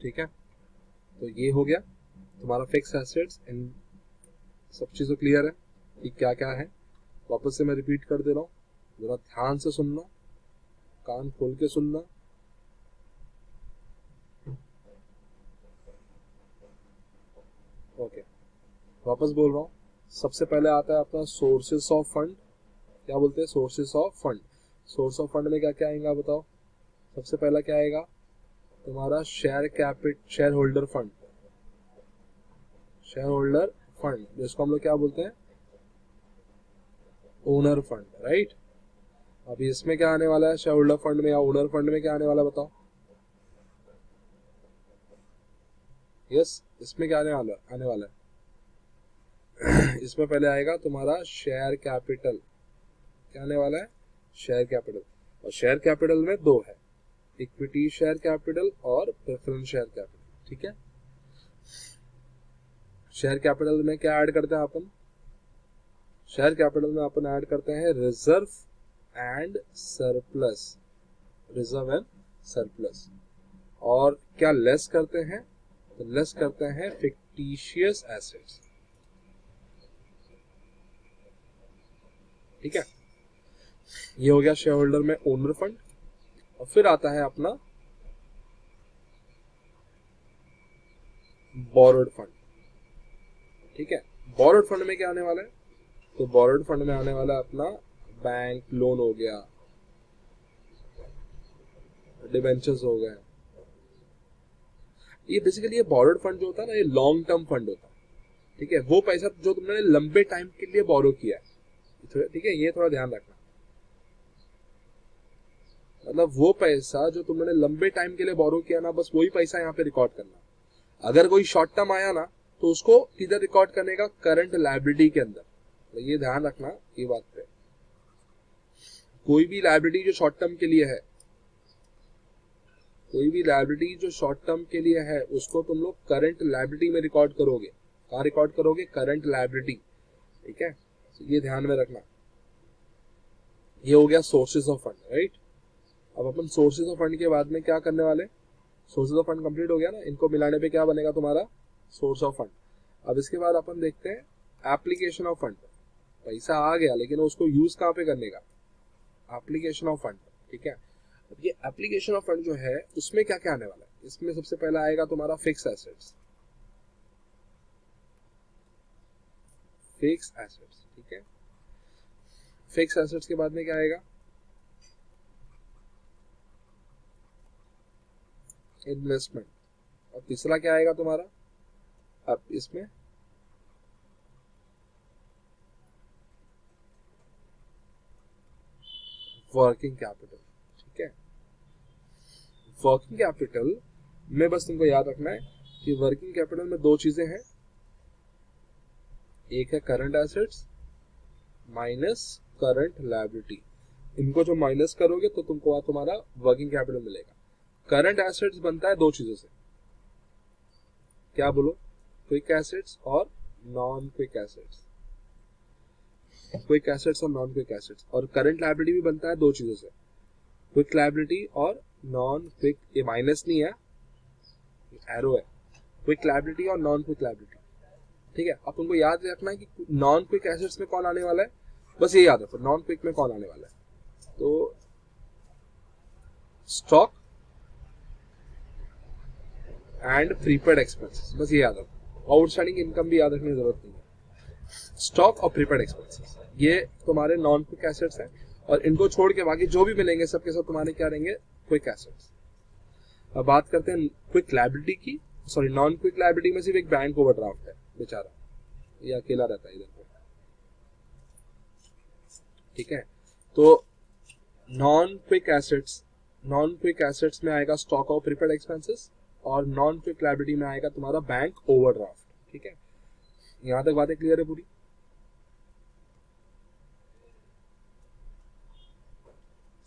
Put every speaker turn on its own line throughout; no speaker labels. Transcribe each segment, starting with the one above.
ठीक है, तो ये हो गया तुम्हारा फिक्स एसेट्स। इन सब चीज़ें क्लियर है कि क्या क्या है। वापस से मैं रिपीट कर दे रहा हूँ, जरा ध्यान से सुनना, कान खोल के सुनना। ओके, वापस बोल रहा हूँ। सबसे पहले आता है अपना सोर्सेस ऑफ फंड। क्या बोलते हैं? Sources of fund. Source of fund में क्या क्या आएगा बताओ? सबसे पहला क्या आएगा तुम्हारा? Share holder fund. Share holder fund जिसको हम लोग क्या बोलते हैं? Owner fund, right. अभी इसमें क्या आने वाला है? शेयर होल्डर फंड में या ओनर फंड में क्या आने वाला है बताओ? यस, इसमें क्या आने वाला है? इसमें पहले आएगा तुम्हारा शेयर कैपिटल। क्या आने वाला है? Share capital. और शेयर कैपिटल में दो है, इक्विटी शेयर कैपिटल और प्रेफरेंस शेयर कैपिटल। ठीक है, शेयर कैपिटल में क्या ऐड करते हैं अपन? शेयर कैपिटल में अपन ऐड करते हैं reserve and surplus. Reserve and surplus. और क्या लेस करते हैं? तो लेस करते हैं फिक्टिशियस एसेट्स। ठीक है, ये हो गया शेयर होल्डर में ओनर फंड। और फिर आता है अपना बोरोड फंड। ठीक है, बोरोड फंड में क्या आने वाला है? तो बोरोड फंड में आने वाला है अपना बैंक लोन हो गया, डिबेंचर्स हो गए। ये बेसिकली ये बोरोड फंड जो होता है ना, ये लॉन्ग टर्म फंड होता है। ठीक है, वो पैसा जो तुमने लंबे टाइम के लिए बोरो किया है। ठीक है, ये थोड़ा ध्यान रखना। मतलब वो पैसा जो तुमने लंबे टाइम के लिए बोरो किया ना, बस वही पैसा यहाँ पे रिकॉर्ड करना। अगर कोई शॉर्ट टर्म आया ना, तो उसको किधर रिकॉर्ड करने का? करंट लायबिलिटी के अंदर। तो ये ध्यान रखना ये बात पे। कोई भी लायबिलिटी जो शॉर्ट टर्म के लिए है, कोई भी लायबिलिटी जो शॉर्ट टर्म के लिए है, उसको तुम लोग करंट लायबिलिटी में रिकॉर्ड करोगे। कहाँ रिकॉर्ड करोगे? Current liability. ठीक है, तो ये ध्यान में रखना। ये हो गया सोर्सेज ऑफ फंड, राइट। अब अपन सोर्सेज ऑफ फंड के बाद में क्या करने वाले? सोर्सेज ऑफ फंड कंप्लीट हो गया ना, इनको मिलाने पे क्या बनेगा तुम्हारा? Source of fund. अब इसके बाद अपन देखते हैं एप्लीकेशन ऑफ फंड। पैसा आ गया, लेकिन उसको यूज कहाँ पे करने का? Application of fund. ठीक है, अब ये एप्लीकेशन ऑफ फंड जो है, उसमें क्या क्या आने वाला है? इसमें सबसे पहला आएगा तुम्हारा फिक्स एसेट्स। फिक्स एसेट्स, ठीक है। फिक्स एसेट्स के बाद में क्या आएगा? इन्वेस्टमेंट। और तीसरा क्या आएगा तुम्हारा? अब इसमें वर्किंग कैपिटल। ठीक है, वर्किंग कैपिटल में बस तुमको याद रखना है कि वर्किंग कैपिटल में दो चीजें हैं। एक है current assets minus current liability. इनको जो माइनस करोगे तो तुमको तुम्हारा वर्किंग कैपिटल मिलेगा। करंट एसेट्स बनता है दो चीजों से। क्या बोलो? क्विक एसेट्स और non quick assets. Quick assets और नॉन क्विक एसेट्स। और करंट लायबिलिटी भी बनता है दो चीजों से, क्विक लायबिलिटी और नॉन क्विक। ये माइनस नहीं है, एरो है। क्विक लायबिलिटी और नॉन क्विक लायबिलिटी। ठीक है, अब तुमको याद रखना है कि नॉन क्विक एसेट्स में कौन आने वाला है। बस ये याद रखो, नॉन क्विक में कौन आने वाला है। तो स्टॉक एंड प्रीपेड एक्सपेंसेस, बस ये याद रखो। आउटस्टैंडिंग इनकम भी याद रखने की जरूरत नहीं है। स्टॉक और प्रीपेड एक्सपेंसेस ये तुम्हारे नॉन क्विक एसेट्स हैं। और इनको छोड़ के बाकी जो भी मिलेंगे सबके सब तुम्हारे क्या रहेंगे? Quick assets. अब बात करते हैं क्विक लायबिलिटी की। सॉरी, नॉन क्विक लायबिलिटी में सिर्फ एक बैंक ओवरड्राफ्ट है बेचारा, ये अकेला रहता है इधर पे। ठीक है, तो नॉन क्विक एसेट्स में आएगा स्टॉक और प्रीपेड एक्सपेंसेस। और नॉन क्विक लायबिलिटी में आएगा तुम्हारा बैंक ओवरड्राफ्ट। ठीक है, यहां तक बातें क्लियर है पूरी?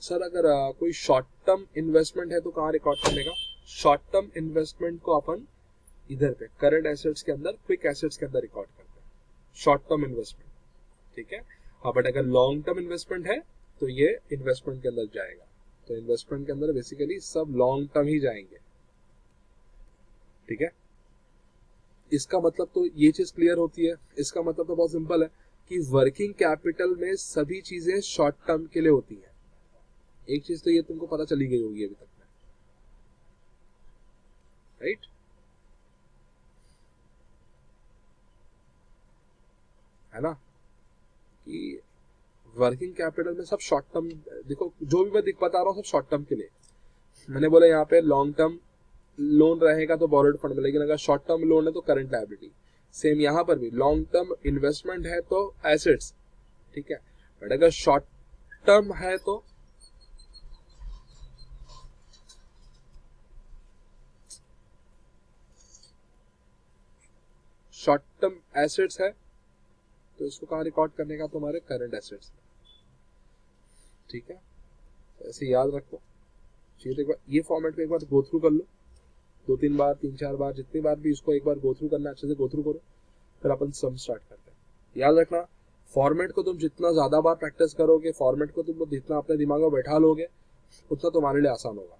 सर अगर कोई शॉर्ट टर्म इन्वेस्टमेंट है तो कहाँ रिकॉर्ड करने का? शॉर्ट टर्म इन्वेस्टमेंट को अपन इधर पे करंट एसेट्स के अंदर, क्विक एसेट्स के अंदर रिकॉर्ड करते हैं, शॉर्ट टर्म इन्वेस्टमेंट। ठीक है, हाँ, बट अगर लॉन्ग टर्म इन्वेस्टमेंट है तो ये इन्वेस्टमेंट के अंदर जाएगा। तो इन्वेस्टमेंट के अंदर बेसिकली सब लॉन्ग टर्म ही जाएंगे। ठीक है, इसका मतलब तो ये चीज क्लियर होती है। इसका मतलब तो बहुत सिंपल है कि वर्किंग कैपिटल में सभी चीजें शॉर्ट टर्म के लिए होती हैं। एक चीज तो ये तुमको पता चली गई होगी अभी तक में, राइट? है ना कि वर्किंग कैपिटल में सब शॉर्ट टर्म, देखो जो भी मैं बता रहा हूँ सब शॉर्ट टर्म के लिए। मैंने बोला यहाँ पे लॉन्ग टर्म लोन रहेगा तो बोरोड फंड में, लेकिन अगर शॉर्ट टर्म लोन है तो करंट लायबिलिटी। सेम यहाँ पर भी लॉन्ग टर्म इन्वेस्टमेंट है तो एसेट्स, ठीक है, बट अगर शॉर्ट टर्म है तो शॉर्ट टर्म एसेट्स है तो इसको कहाँ रिकॉर्ड करने का, तुम्हारे करंट एसेट्स, ठीक है। ऐसे याद रखो, एक बार ये फॉर्मेट को एक बार गो थ्रू कर लो, 2-3 बार 3-4 बार, जितनी बार भी इसको एक बार गो थ्रू करना, अच्छे से गो थ्रू करो, फिर अपन सम स्टार्ट करते हैं। याद रखना फॉर्मेट को तुम जितना ज्यादा बार प्रैक्टिस करोगे, फॉर्मेट को तुम जितना अपने दिमाग में बैठा लोगे, उतना तुम्हारे लिए आसान होगा,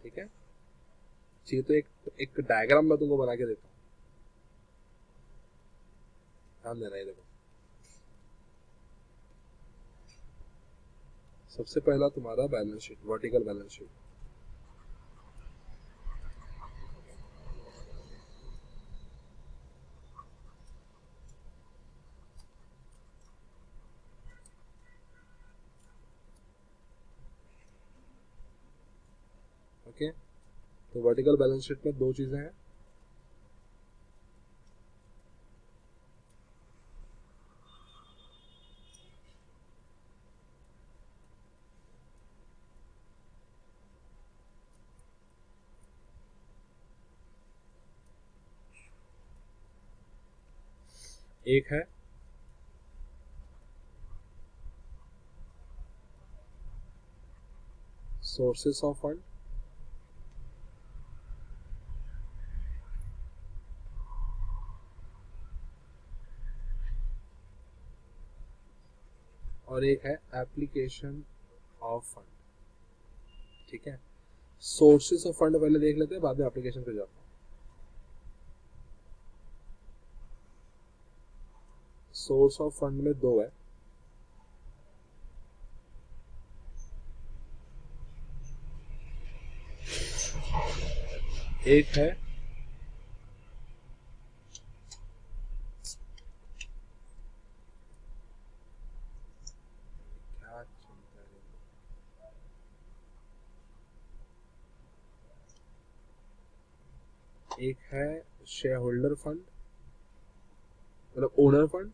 ठीक है। ये तो एक डायग्राम मैं तुमको बना के देता हूँ, ध्यान देना। ये देखो, सबसे पहला तुम्हारा balance sheet, vertical balance sheet. Okay, तो वर्टिकल बैलेंस शीट में दो चीजें हैं, एक है सोर्सेस ऑफ फंड, और एक है एप्लीकेशन ऑफ फंड, ठीक है। सोर्सेस ऑफ फंड पहले देख लेते हैं, बाद में एप्लीकेशन पे जाता हूँ। सोर्स ऑफ फंड में दो है, एक है एक है शेयर होल्डर फंड, मतलब ओनर फंड,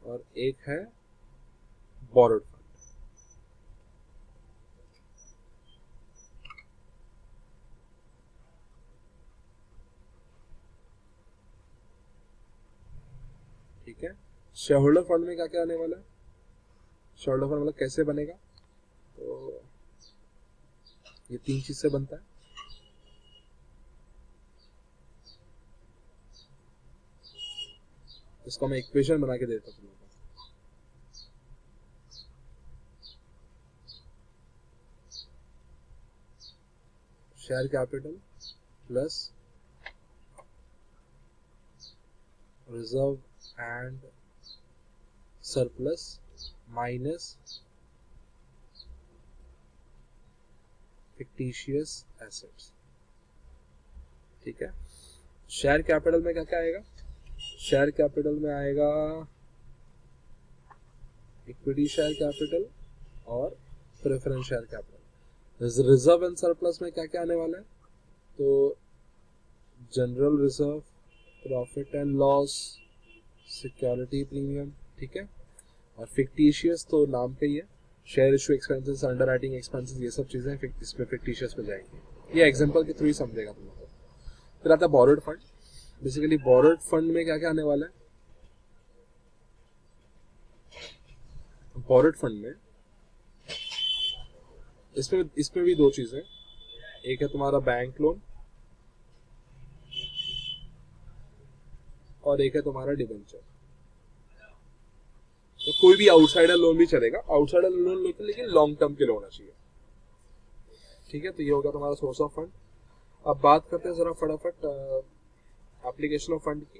और एक है बोरोड फंड, ठीक है। शेयर होल्डर फंड में क्या क्या आने वाला है, शेयर होल्डर फंड मतलब कैसे बनेगा, तो ये 3 चीज से बनता है। इसको मैं इक्वेशन बना के देता हूँ तुम लोगों को। Share capital plus reserve and surplus minus fictitious assets, ठीक है। शेयर कैपिटल में क्या क्या आएगा, शेयर कैपिटल में आएगा इक्विटी शेयर कैपिटल और preference share capital. Reserve and surplus में क्या क्या आने वाला है, तो general reserve, profit and loss, security premium, ठीक है। और फिक्टिशियस तो नाम पे ही है, share issue expenses, under writing expenses, ये सब चीजें इसमें फिक्टिशियस पे जाएंगी। ये एग्जांपल के थ्रू ही समझेगा तुम लोग। फिर आता है borrowed fund. Basically borrowed fund में क्या क्या आने वाला है, बोरोड फंड में इसमें भी दो चीजें, एक है तुम्हारा बैंक लोन और एक है तुम्हारा डिबेंचर। तो कोई भी आउटसाइडर लोन भी चलेगा, आउटसाइडर लोन लेकिन लॉन्ग टर्म के लिए होना चाहिए, ठीक है। तो ये होगा तुम्हारा सोर्स ऑफ फंड। अब बात करते हैं जरा फटाफट एप्लीकेशन ऑफ फंड की।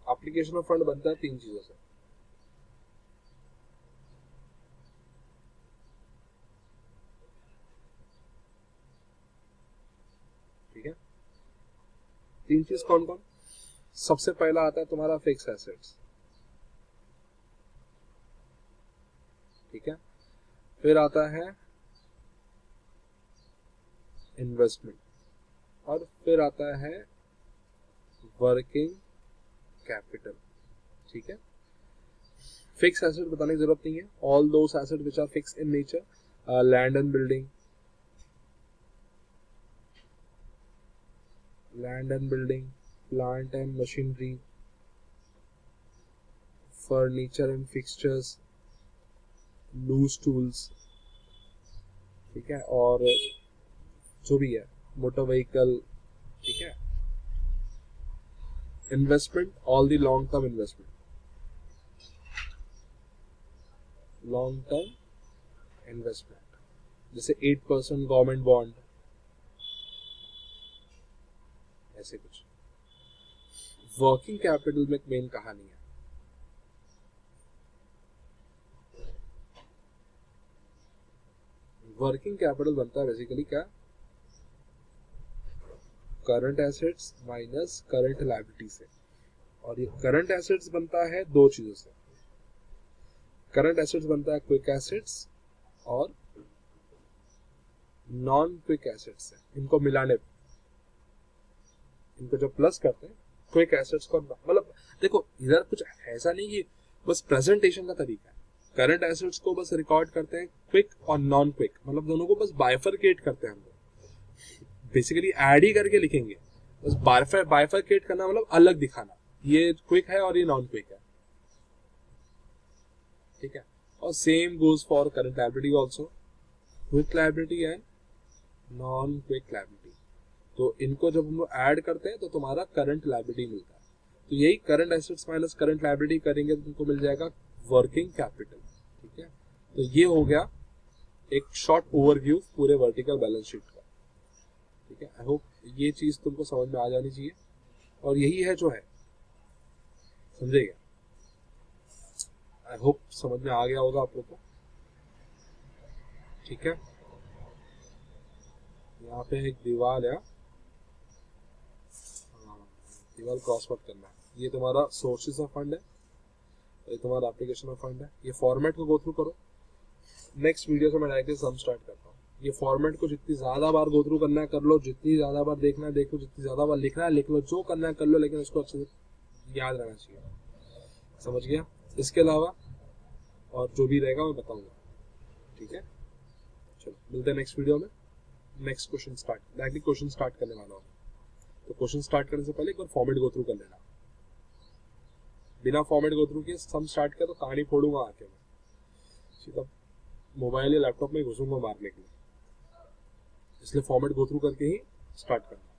एप्लीकेशन ऑफ फंड बनता है 3 चीजों से। ठीक है, 3 चीज कौन कौन? सबसे पहला आता है तुम्हारा फिक्स एसेट्स। ठीक है, फिर आता है इन्वेस्टमेंट, और फिर आता है वर्किंग कैपिटल। ठीक है, फिक्स एसेट बताने की जरूरत नहीं है। All those asset which are fix in nature, land and building, plant and machinery, furniture and fixtures, loose tools. ठीक है, और जो भी है मोटर व्हीकल। ठीक है, investment, all the long term investment, जैसे 8% गवर्नमेंट बॉन्ड, ऐसे कुछ। वर्किंग कैपिटल में एक मेन कहानी है। वर्किंग कैपिटल बनता है बेसिकली क्या? Current assets minus current liability से। और ये करंट एसेट्स बनता है 2 चीजों से। करंट एसेट्स बनता है क्विक एसेट्स और नॉन क्विक एसेट्स से। इनको मिलाने पे, इनको जो प्लस करते हैं क्विक एसेट्स को, मतलब देखो इधर कुछ ऐसा नहीं कि बस प्रेजेंटेशन का तरीका है। करंट एसेट्स को बस रिकॉर्ड करते हैं क्विक और नॉन क्विक, मतलब दोनों को बस बाइफरकेट करते हैं हम लोग। बेसिकली ऐड ही करके लिखेंगे, बस बाइफरकेट करना मतलब अलग दिखाना, ये क्विक है और ये नॉन क्विक है। ठीक है, और same goes for current liability also, quick liability and non quick liability. तो इनको जब हम लोग ऐड करते हैं तो तुम्हारा करंट लायबिलिटी मिलता है। तो यही current assets minus current liability करेंगे तो तुमको मिल जाएगा वर्किंग कैपिटल। ठीक है, तो ये हो गया एक शॉर्ट ओवरव्यू पूरे वर्टिकल बैलेंस शीट का। ठीक है, आई होप ये चीज तुमको समझ में आ जानी चाहिए, और यही है जो है, समझेगा? आई होप समझ में आ गया होगा आप लोग को। ठीक है, यहाँ पे एक दीवार है, दीवार क्रॉस मत करना है। ये तुम्हारा सोर्सेज ऑफ फंड है, ये तुम्हारा एप्लीकेशन ऑफ फंड है। ये फॉर्मेट को गो थ्रू करो। नेक्स्ट वीडियो से मैं डायरेक्टली सम स्टार्ट करता हूँ। ये फॉर्मेट को जितनी ज्यादा बार गो थ्रू करना है कर लो, जितनी ज्यादा बार देखना है देखो, जितनी ज्यादा बार लिखना है लिख लो, जो करना है कर लो, लेकिन उसको अच्छे से याद रहना चाहिए। समझ गया? इसके अलावा और जो भी रहेगा मैं बताऊंगा। ठीक है, चलो मिलते हैं नेक्स्ट वीडियो में। Next question start, directly question start करने वाला हूँ। तो क्वेश्चन स्टार्ट करने से पहले एक बार फॉर्मेट गो थ्रू कर लेना। बिना फॉर्मेट गो थ्रू के सम स्टार्ट किया तो कहानी फोड़ूंगा आके मैं, सीधा मोबाइल या लैपटॉप में घुसूंगा मारने के लिए। इसलिए फॉर्मेट गो थ्रू करके ही स्टार्ट करना।